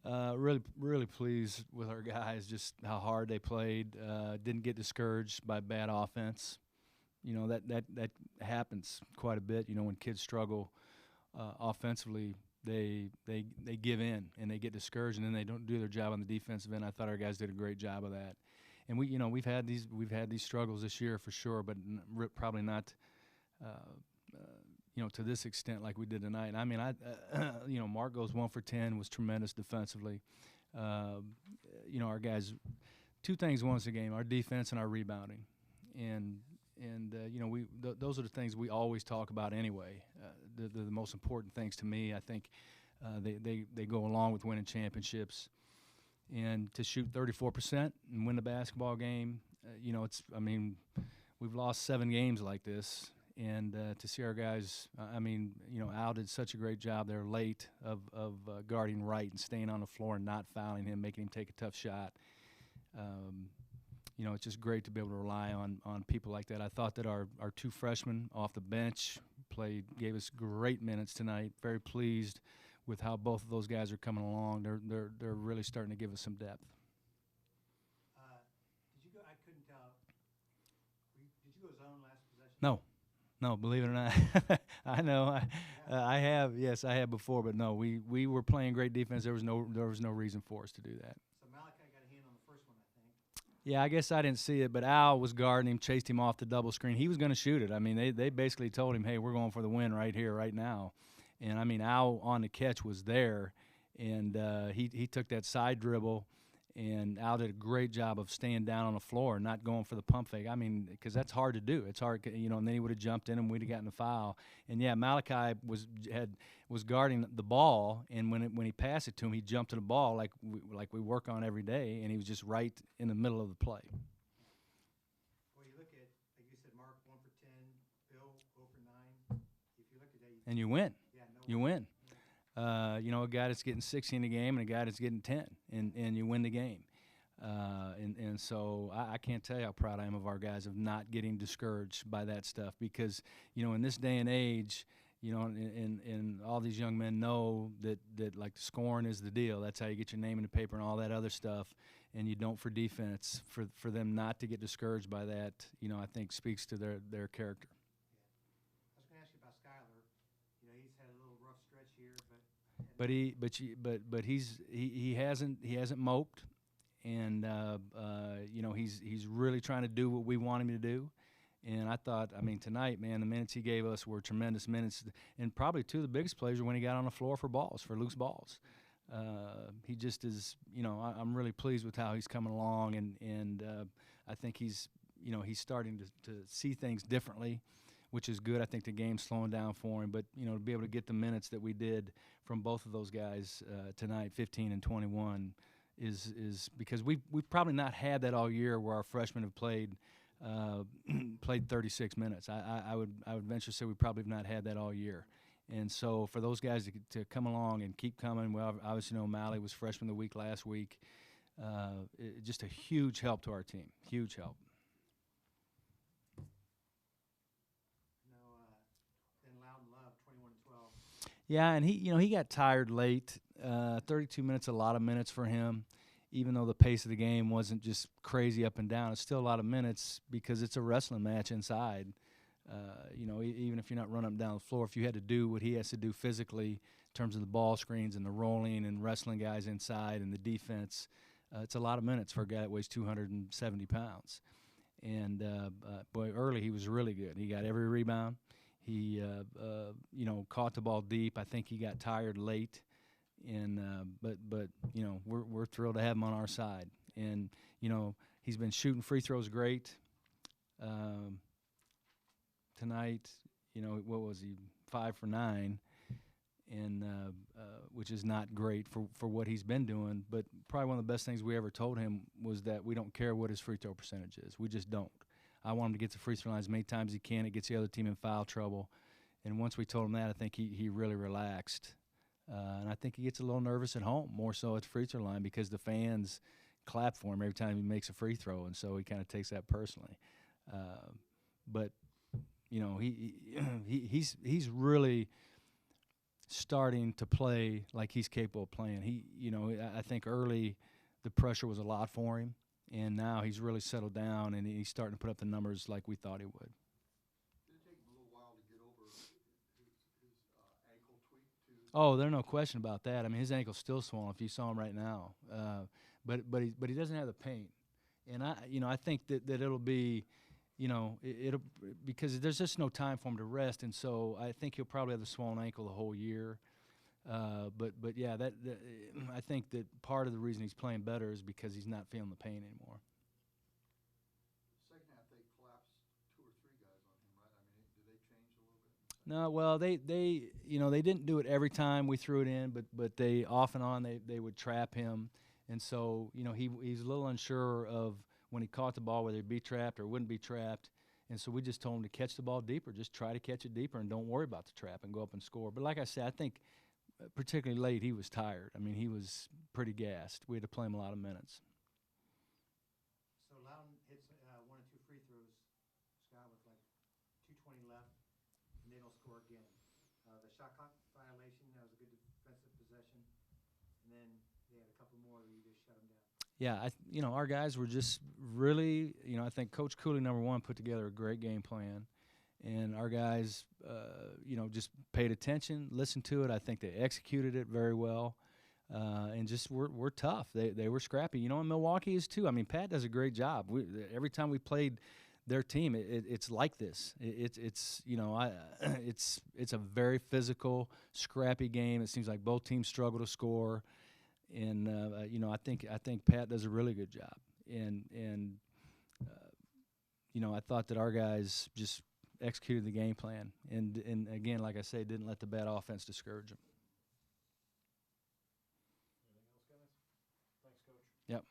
Really pleased with our guys, just how hard they played. Didn't get discouraged by bad offense. That happens quite a bit. When kids struggle offensively, they give in and they get discouraged, and then they don't do their job on the defensive end. I thought our guys did a great job of that. And we've had these struggles this year for sure, but probably not uh, to this extent like we did tonight. And I mean, Mark goes 1 for 10, was tremendous defensively. Uh, our guys, two things won us the game: our defense and our rebounding. And those are the things we always talk about anyway. The most important things to me. I think they go along with winning championships. And to shoot 34% and win the basketball game, we've lost 7 games like this. And to see our guys, Al did such a great job there late of guarding Wright and staying on the floor and not fouling him, making him take a tough shot. It's just great to be able to rely on people like that. I thought that our 2 freshmen off the bench gave us great minutes tonight. Very pleased with how both of those guys are coming along. They're really starting to give us some depth. Did you go? I couldn't tell. Did you go zone last possession? No, believe it or not. I know. I have. Yes, I have before, but no. We were playing great defense. There was no reason for us to do that. So Malachi got a hand on the first one, I think. Yeah, I guess I didn't see it, but Al was guarding him, chased him off the double screen. He was going to shoot it. I mean, they basically told him, "Hey, we're going for the win right here, right now." And I mean, Al on the catch was there, and he took that side dribble, and Al did a great job of staying down on the floor, not going for the pump fake. I mean, because that's hard to do. It's hard, and then he would have jumped in and we'd have gotten a foul. And yeah, Malachi was guarding the ball, and when he passed it to him, he jumped to the ball like we work on every day, and he was just right in the middle of the play. Well, you look at, like you said, Mark 1 for 10, Bill 0 for 9. If you look at that, And you win. Yeah, You win. A guy that's getting 60 in a game and a guy that's getting 10, and you win the game. And so I can't tell you how proud I am of our guys of not getting discouraged by that stuff because, in this day and age, and all these young men know that like scoring is the deal. That's how you get your name in the paper and all that other stuff. And you don't for defense. For them not to get discouraged by that, I think speaks to their character. I was going to ask you about Skyler. He's had a little rough stretch here, But he hasn't moped, and he's really trying to do what we want him to do. And I thought, tonight, man, the minutes he gave us were tremendous minutes, and probably 2 of the biggest plays were when he got on the floor for loose balls. He just is, I'm really pleased with how he's coming along, and I think he's starting to see things differently, which is good. I think the game's slowing down for him, but to be able to get the minutes that we did from both of those guys tonight, 15 and 21, is because we've probably not had that all year where our freshmen have played 36 minutes. I would venture to say we probably have not had that all year. And so for those guys to come along and keep coming, well, obviously, O'Malley was freshman of the week last week. Just a huge help to our team, huge help. then Loudon Love 21-12. Yeah, and he got tired late. 32 minutes, a lot of minutes for him. Even though the pace of the game wasn't just crazy up and down, it's still a lot of minutes because it's a wrestling match inside. Even if you're not running up and down the floor, if you had to do what he has to do physically in terms of the ball screens and the rolling and wrestling guys inside and the defense, it's a lot of minutes for a guy that weighs 270 pounds. And, boy, early he was really good. He got every rebound. He, caught the ball deep. I think he got tired late. And but we're thrilled to have him on our side. And, he's been shooting free throws great. Tonight, what was he, 5 for 9, and which is not great for what he's been doing. But probably one of the best things we ever told him was that we don't care what his free throw percentage is. We just don't. I want him to get to the free throw line as many times as he can. It gets the other team in foul trouble. And once we told him that, I think he really relaxed. And I think he gets a little nervous at home, more so at the free throw line, because the fans clap for him every time he makes a free throw, and so he kind of takes that personally. But he's really starting to play like he's capable of playing. I think early the pressure was a lot for him, and now he's really settled down and he's starting to put up the numbers like we thought he would. Did it take him a little while to get over his ankle tweak too? Oh, there's no question about that. I mean, his ankle's still swollen if you saw him right now. But he doesn't have the pain, and I think that it'll be, it'll because there's just no time for him to rest, and so I think he'll probably have the swollen ankle the whole year. But yeah, that I think that part of the reason he's playing better is because he's not feeling the pain anymore. Second half, they collapsed 2 or 3 guys on him, right? I mean, did they change a little bit? No, well, they didn't do it every time we threw it in, but they off and on they would trap him, and so he's a little unsure of when he caught the ball whether he'd be trapped or wouldn't be trapped, and so we just told him to catch the ball deeper, just try to catch it deeper, and don't worry about the trap and go up and score. But like I said, I think particularly late he was tired. I mean, he was pretty gassed. We had to play him a lot of minutes. So Loudon hits 1 or 2 free throws, Scott, with like 2:20 left, and they don't score again. The shot clock violation, that was a good defensive possession, and then they had a couple more where you just shut them down. Yeah, our guys were just really, I think Coach Cooley, number one, put together a great game plan. And our guys, just paid attention, listened to it. I think they executed it very well, and just we're tough. They were scrappy. And Milwaukee is too. I mean, Pat does a great job. Every time we played their team, it's like this. It's a very physical, scrappy game. It seems like both teams struggle to score, and I think Pat does a really good job. And I thought that our guys just executed the game plan, and again, like I say, didn't let the bad offense discourage them. Anything else, guys? Thanks, Coach. Yep.